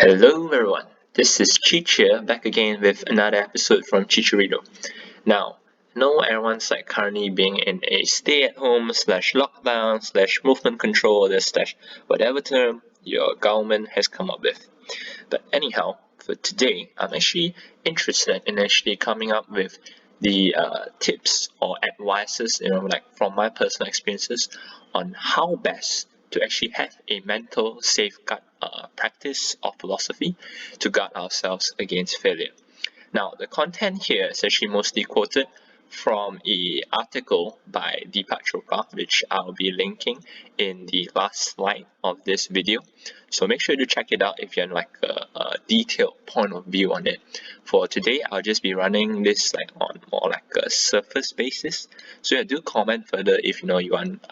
Hello everyone, this is Cheech here, back again with another episode from Chicharito. Now, I know everyone's currently being in a stay-at-home slash lockdown slash movement control slash whatever term your government has come up with. But anyhow, for today, I'm actually interested in actually coming up with the tips or advices, from my personal experiences on how best to actually have a mental safeguard practice or philosophy to guard ourselves against failure. Now, the content here is actually mostly quoted from an article by Deepak Chopra, which I'll be linking in the last slide of this video. So make sure to check it out if you're a detailed point of view on it. For today, I'll just be running this on more a surface basis. So yeah, do comment further if you want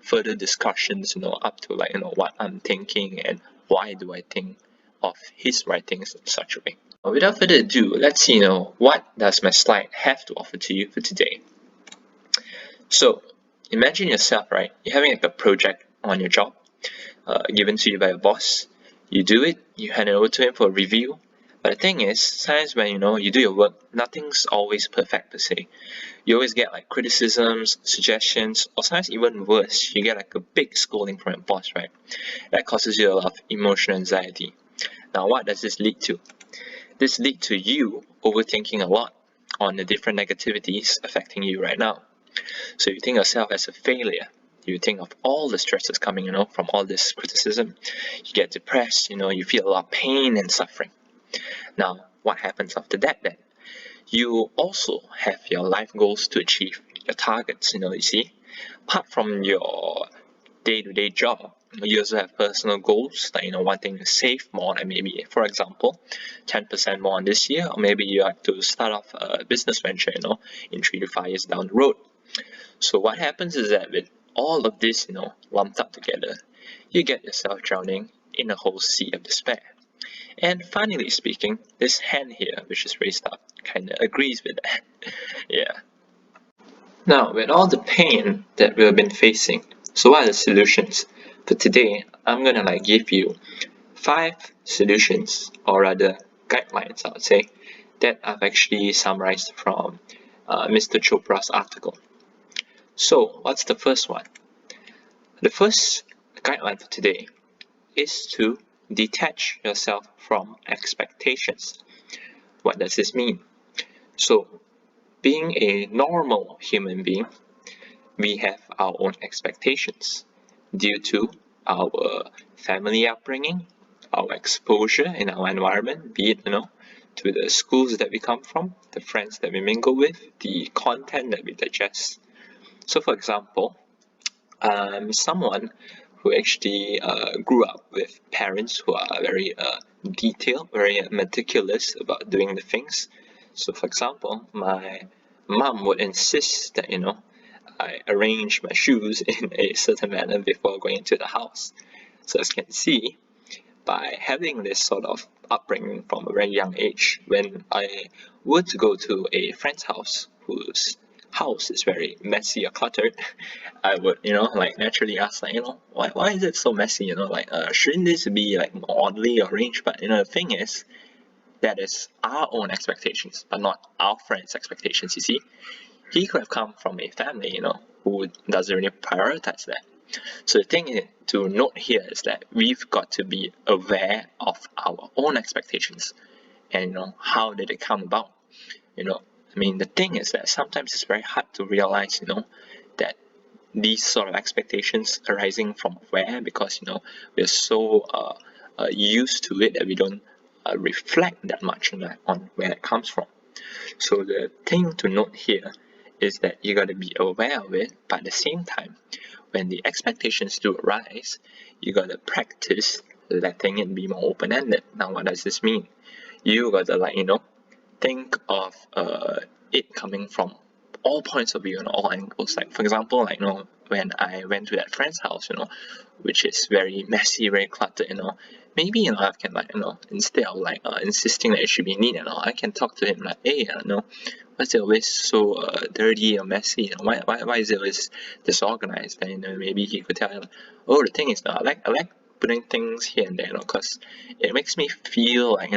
further discussions, up to what I'm thinking and why do I think of his writings in such a way. Without further ado, let's see what does my slide have to offer to you for today. So imagine yourself, right? You're having a project on your job given to you by a boss. You do it, you hand it over to him for a review. But the thing is, sometimes when you do your work, nothing's always perfect per se. You always get criticisms, suggestions, or sometimes even worse, you get a big scolding from your boss, right? That causes you a lot of emotional anxiety. Now, what does this lead to? This leads to you overthinking a lot on the different negativities affecting you right now. So you think yourself as a failure. You think of all the stresses coming, from all this criticism. You get depressed, you feel a lot of pain and suffering. Now, what happens after that then? You also have your life goals to achieve, your targets, you see. Apart from your day-to-day job, you also have personal goals, wanting to save more, maybe, for example, 10% more on this year, or maybe you have to start off a business venture, in 3 to 5 years down the road. So what happens is that with all of this, lumped up together, you get yourself drowning in a whole sea of despair. And finally speaking, this hand here, which is raised up, kind of agrees with that. Yeah. Now, with all the pain that we've been facing, so what are the solutions? For today, I'm gonna give you 5 solutions, or rather guidelines, I would say, that I've actually summarized from Mr. Chopra's article. So, what's the first one? The first guideline for today is to detach yourself from expectations. What does this mean? So, being a normal human being, we have our own expectations due to our family upbringing, our exposure in our environment, be it to the schools that we come from, the friends that we mingle with, the content that we digest. So for example, I'm someone who actually grew up with parents who are very detailed, very meticulous about doing the things. So for example, my mom would insist that I arrange my shoes in a certain manner before going into the house. So as you can see, by having this sort of upbringing from a very young age, when I were to go to a friend's house whose house is very messy or cluttered, I would naturally ask why is it so messy, shouldn't this be more oddly arranged? But the thing is, that is our own expectations, but not our friend's expectations. You see, he could have come from a family who doesn't really prioritize that. So the thing to note here is that we've got to be aware of our own expectations and how did it come about. The thing is that sometimes it's very hard to realize that these sort of expectations arising from where, because we're so used to it that we don't reflect that much on where it comes from. So the thing to note here is that you got to be aware of it, but at the same time, when the expectations do arise, you got to practice letting it be more open-ended. Now, what does this mean? You got to think of it coming from all points of view and all angles. For example, when I went to that friend's house, which is very messy, very cluttered, maybe I can instead of insisting that it should be neat I can talk to him hey, why is it always so dirty or messy? Why is it always disorganized? And maybe he could tell oh, the thing is I like putting things here and there, because it makes me feel like,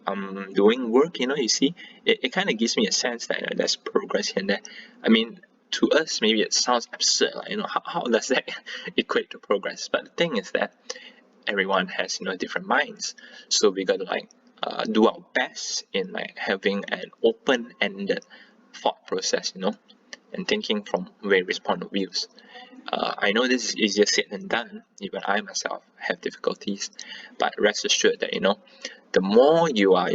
I'm doing work, you see. It kind of gives me a sense that, there's progress here and there. I mean, to us, maybe it sounds absurd, like, how does that equate to progress? But the thing is that everyone has, different minds. So we got to, like, do our best in, like, having an open-ended thought process, and thinking from various point of views. I know this is easier said than done. Even I myself have difficulties, but rest assured that, the more you are,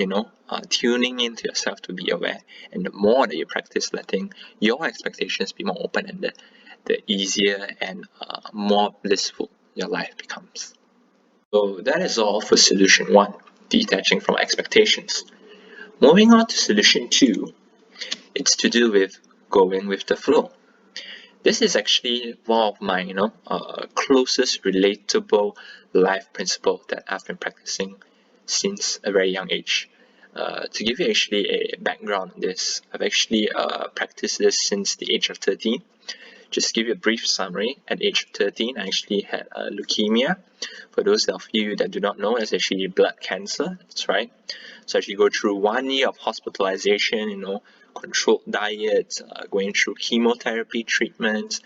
tuning into yourself to be aware, and the more that you practice letting your expectations be more open-ended, the easier and more blissful your life becomes. So that is all for solution 1, detaching from expectations. Moving on to solution 2, it's to do with going with the flow. This is actually one of my, closest relatable life principle that I've been practicing since a very young age. To give you actually a background on this, I've actually practiced this since the age of 13. Just to give you a brief summary, at age of 13, I actually had leukemia. For those of you that do not know, it's actually blood cancer. That's right. So I actually go through 1 year of hospitalization, controlled diet, going through chemotherapy treatments,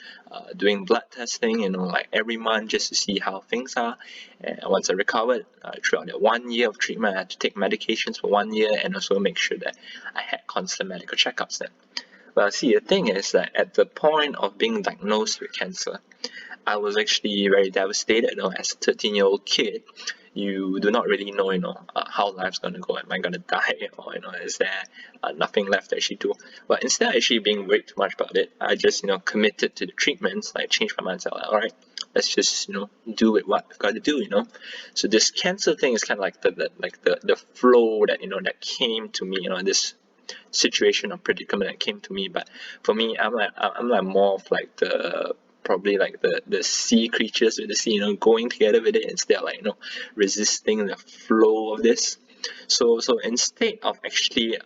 doing blood testing, like every month just to see how things are. And once I recovered, throughout that 1 year of treatment, I had to take medications for 1 year and also make sure that I had constant medical checkups then. Well, see, the thing is that at the point of being diagnosed with cancer, I was actually very devastated. As a 13-year-old kid, you do not really know, how life's gonna go. Am I gonna die, or is there nothing left to actually do? But instead of actually being worried too much about it, I just committed to the treatments. I changed my mindset. Like, all right, let's just do with what we've got to do. So this cancer thing is kind of like the flow that that came to me. This situation or predicament that came to me. But for me, I'm like more of like the probably like the sea creatures with the sea, going together with it instead of like resisting the flow of this. So instead of actually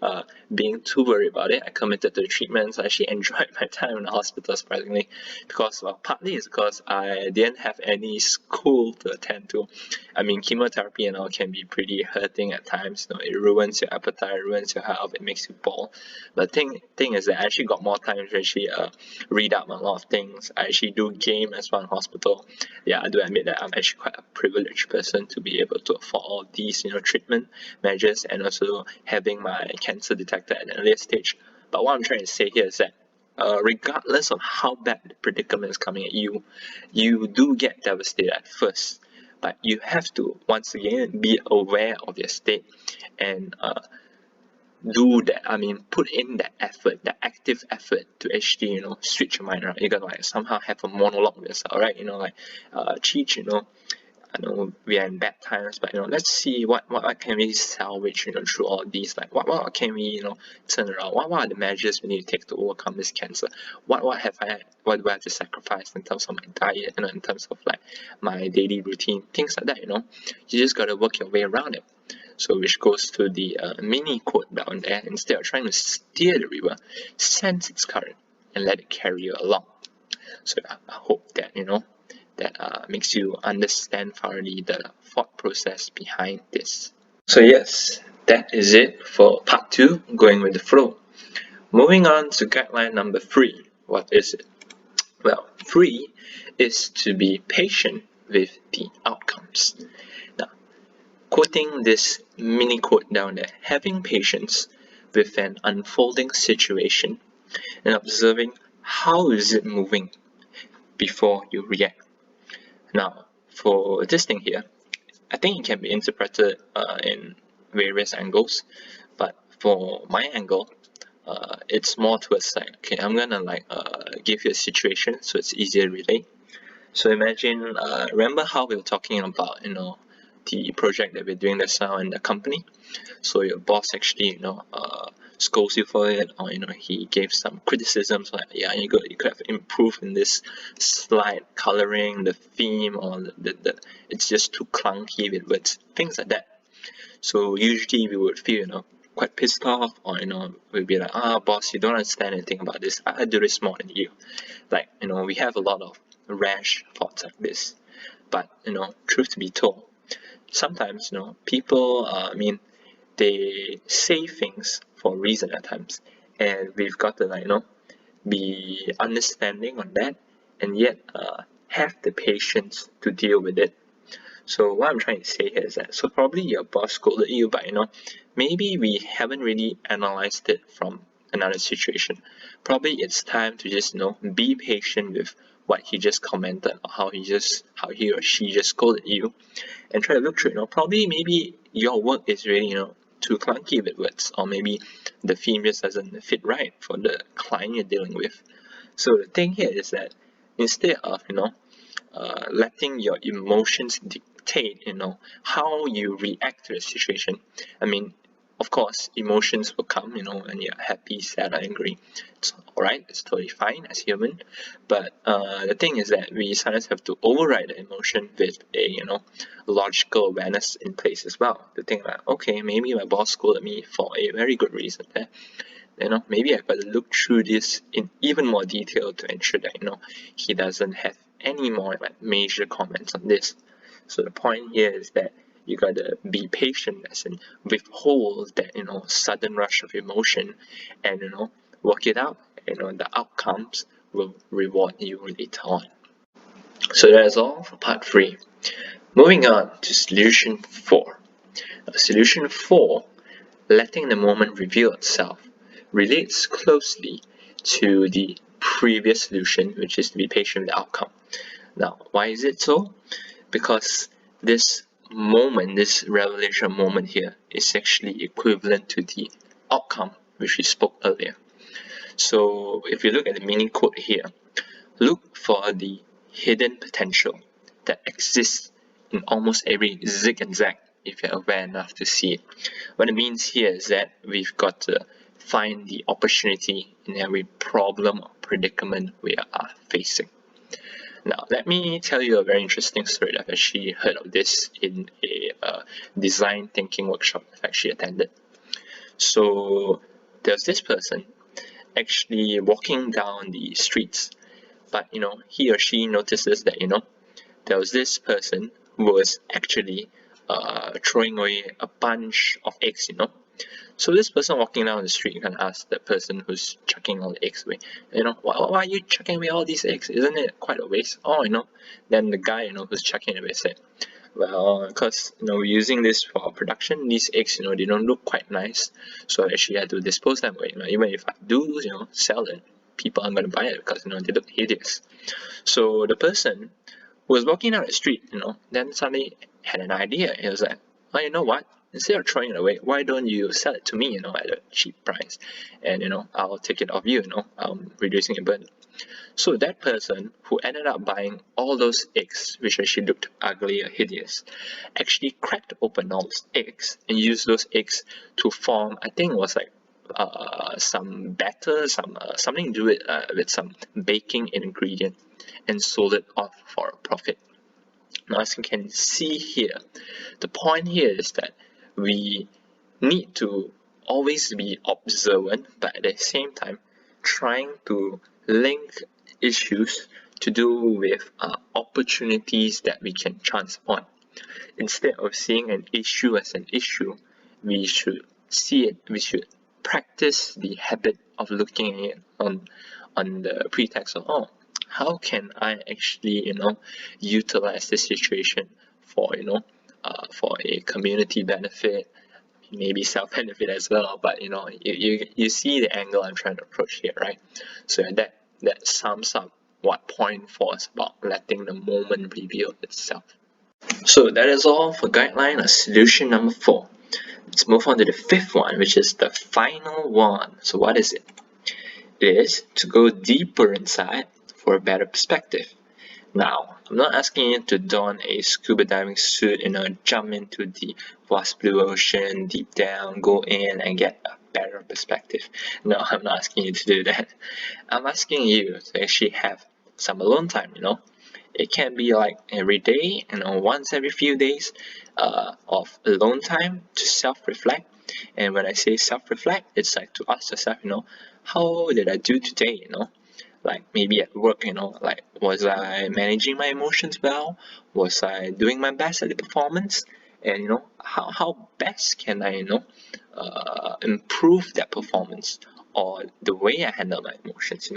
being too worried about it, I committed to the treatments. I actually enjoyed my time in the hospital, surprisingly, because partly it's because I didn't have any school to attend to. I mean, chemotherapy and all can be pretty hurting at times. It ruins your appetite, it ruins your health, it makes you bald. But thing is that I actually got more time to actually read up on a lot of things. I actually do game as well in hospital. Yeah, I do admit that I'm actually quite a privileged person to be able to afford all these treatment measures and also having my cancer detected at an earlier stage. But what I'm trying to say here is that regardless of how bad the predicament is coming at you, you do get devastated at first. But you have to, once again, be aware of your state and do that. I mean, put in that effort, that active effort to actually, switch your mind around. You gotta like somehow have a monologue with yourself, right? Cheech, I know we are in bad times, but let's see what can we salvage through all these, like what can we turn around, what are the measures we need to take to overcome this cancer, what do I have to sacrifice in terms of my diet, in terms of like my daily routine, things like that. You just got to work your way around it. So which goes to the mini quote down there: instead of trying to steer the river, sense its current and let it carry you along. So I hope that that makes you understand thoroughly the thought process behind this. So yes, that is it for part 2, going with the flow. Moving on to guideline number 3. What is it? Well, 3 is to be patient with the outcomes. Now, quoting this mini quote down there: having patience with an unfolding situation and observing how is it moving before you react. Now, for this thing here, I think it can be interpreted in various angles, but for my angle, it's more towards like, okay, I'm gonna like give you a situation so it's easier to relate. So imagine, remember how we were talking about the project that we're doing this now in the company. So your boss actually scolds you for it, or he gave some criticisms like, yeah, you could have improved in this slide coloring, the theme, or the it's just too clunky with words, things like that. So usually we would feel quite pissed off, or we'd be like, boss, you don't understand anything about this, I do this more than you. Like we have a lot of rash thoughts like this. But truth to be told, sometimes people they say things for a reason at times, and we've got to be understanding on that, and yet have the patience to deal with it. So what I'm trying to say here is that, so probably your boss scolded you, but maybe we haven't really analyzed it from another situation. Probably it's time to just be patient with what he just commented, or how he or she just scolded you, and try to look through. Probably maybe your work is really too clunky with words, or maybe the theme just doesn't fit right for the client you're dealing with. So the thing here is that instead of letting your emotions dictate how you react to the situation. I mean, of course emotions will come when you're happy, sad, or angry. It's alright, it's totally fine as human. But the thing is that we sometimes have to override the emotion with a logical awareness in place as well, to think like, okay, maybe my boss scolded me for a very good reason. Maybe I've got to look through this in even more detail to ensure that he doesn't have any more major comments on this. So the point here is that you gotta be patient, as in withhold that sudden rush of emotion, and work it out. The outcomes will reward you later on. So that's all for part 3. Moving on to solution 4. Solution 4, letting the moment reveal itself, relates closely to the previous solution, which is to be patient with the outcome. Now, why is it so? Because this moment, this revelation moment here, is actually equivalent to the outcome which we spoke earlier. So if you look at the meaning quote here, look for the hidden potential that exists in almost every zig and zag if you're aware enough to see it. What it means here is that we've got to find the opportunity in every problem or predicament we are facing. Now, let me tell you a very interesting story. I've actually heard of this in a design thinking workshop I've actually attended. So there's this person actually walking down the streets, but he or she notices that there was this person who was actually throwing away a bunch of eggs. So this person walking down the street can ask the person who's chucking all the eggs away, why are you chucking away all these eggs? Isn't it quite a waste? Oh, then the guy who's chucking it away said, well, because we're using this for production, these eggs they don't look quite nice, so I actually had to dispose them away. Even if I do sell it, people aren't going to buy it because they look hideous. So the person who was walking down the street, then suddenly had an idea. He was like, oh, you know what? Instead of throwing it away, why don't you sell it to me, at a cheap price, and I'll take it off you, reducing your burden. So that person who ended up buying all those eggs, which actually looked ugly or hideous, actually cracked open all those eggs and used those eggs to form, I think it was like some batter, something to do with some baking ingredient, and sold it off for a profit. Now, as you can see here, the point here is that we need to always be observant, but at the same time trying to link issues to do with opportunities that we can transform. Instead of seeing an issue as an issue, we should practice the habit of looking at it on the pretext of, oh, how can I actually utilize this situation for for a community benefit, maybe self-benefit as well, but you see the angle I'm trying to approach here, right? So that sums up what point 4 is about, letting the moment reveal itself. So that is all for guideline or solution number 4. Let's move on to the 5th one, which is the final one. So what is it? It is to go deeper inside for a better perspective. Now, I'm not asking you to don a scuba diving suit, jump into the vast blue ocean, deep down, go in and get a better perspective. No, I'm not asking you to do that. I'm asking you to actually have some alone time, It can be like every day, once every few days of alone time to self-reflect. And when I say self-reflect, it's like to ask yourself, how did I do today, Like maybe at work, like was I managing my emotions well? Was I doing my best at the performance? And how best can I improve that performance or the way I handle my emotions?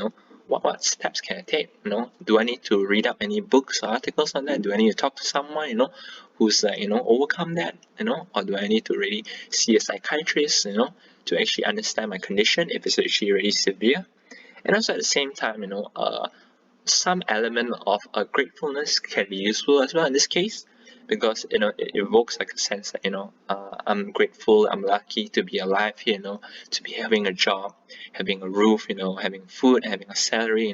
What steps can I take? Do I need to read up any books or articles on that? Do I need to talk to someone who's like overcome that? Or do I need to really see a psychiatrist? To actually understand my condition if it's actually really severe. And also at the same time, some element of gratefulness can be useful as well in this case, because it evokes like a sense that I'm grateful, I'm lucky to be alive here, to be having a job, having a roof, having food, having a salary,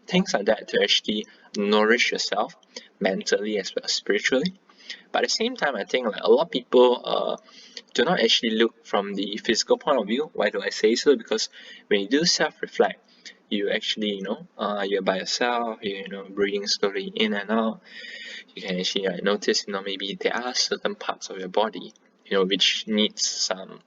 things like that, to actually nourish yourself mentally as well as spiritually. But at the same time, I think like a lot of people do not actually look from the physical point of view. Why do I say so? Because when you do self-reflect, you actually you're by yourself, breathing slowly in and out. You can actually notice maybe there are certain parts of your body which needs some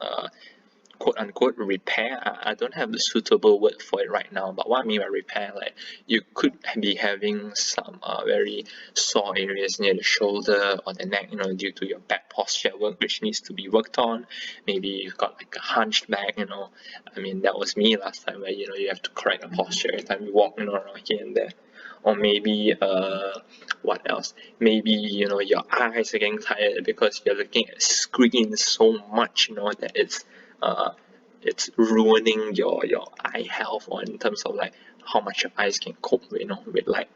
quote unquote repair. I don't have the suitable word for it right now, but what I mean by repair, like you could be having some very sore areas near the shoulder or the neck, due to your back posture work, which needs to be worked on. Maybe you've got like a hunched back, I mean, that was me last time, where you have to correct a posture every time you walk, around here and there. Or maybe what else? Maybe your eyes are getting tired because you're looking at screens so much, that it's ruining your eye health, or in terms of like how much your eyes can cope with, with light.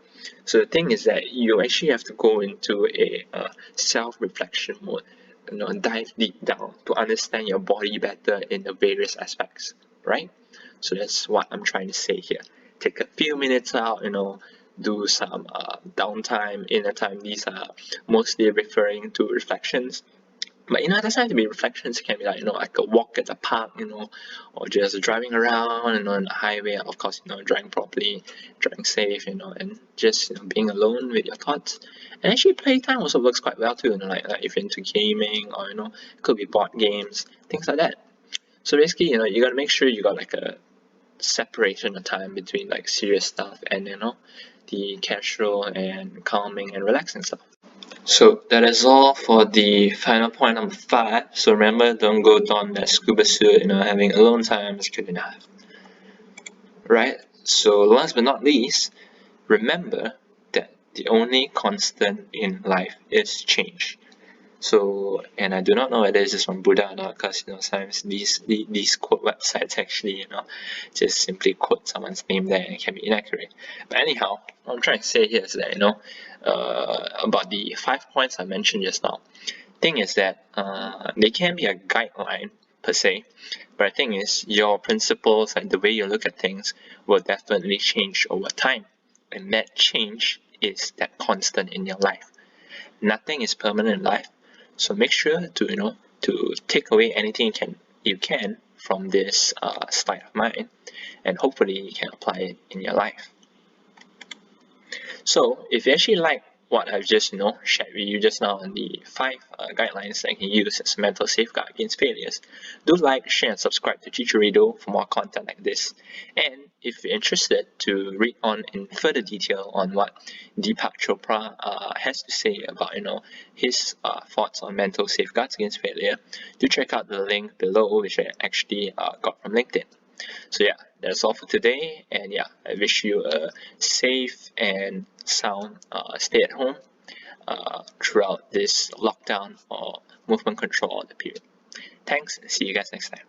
So the thing is that you actually have to go into a self-reflection mode, dive deep down to understand your body better in the various aspects, right? So that's what I'm trying to say here. Take a few minutes out, do some downtime, inner time. These are mostly referring to reflections, but it doesn't have to be reflections. It can be like a walk at the park, or just driving around, on the highway. Of course, driving properly, driving safe, and just being alone with your thoughts. And actually, playtime also works quite well too. Like if you're into gaming, or it could be board games, things like that. So basically, you gotta make sure you got like a separation of time between like serious stuff and the casual and calming and relaxing stuff. So that is all for the final point number 5. So remember, don't go down that scuba suit, having alone time is good enough. Right? So last but not least, remember that the only constant in life is change. So, and I do not know whether this is from Buddha or not, because sometimes these quote websites actually just simply quote someone's name there and it can be inaccurate. But anyhow, what I'm trying to say here is that about the 5 points I mentioned just now. Thing is that they can be a guideline per se, but the thing is your principles and the way you look at things will definitely change over time, and that change is that constant in your life. Nothing is permanent in life, so make sure to take away anything you can from this slide of mine, and hopefully you can apply it in your life. So if you actually like what I've just shared with you just now on the 5 guidelines that you can use as a mental safeguard against failures, do like, share, and subscribe to Chicharito for more content like this. And if you're interested to read on in further detail on what Deepak Chopra has to say about his thoughts on mental safeguards against failure, do check out the link below, which I actually got from LinkedIn. So yeah, that's all for today, and yeah, I wish you a safe and sound stay at home throughout this lockdown or movement control period. Thanks, and see you guys next time.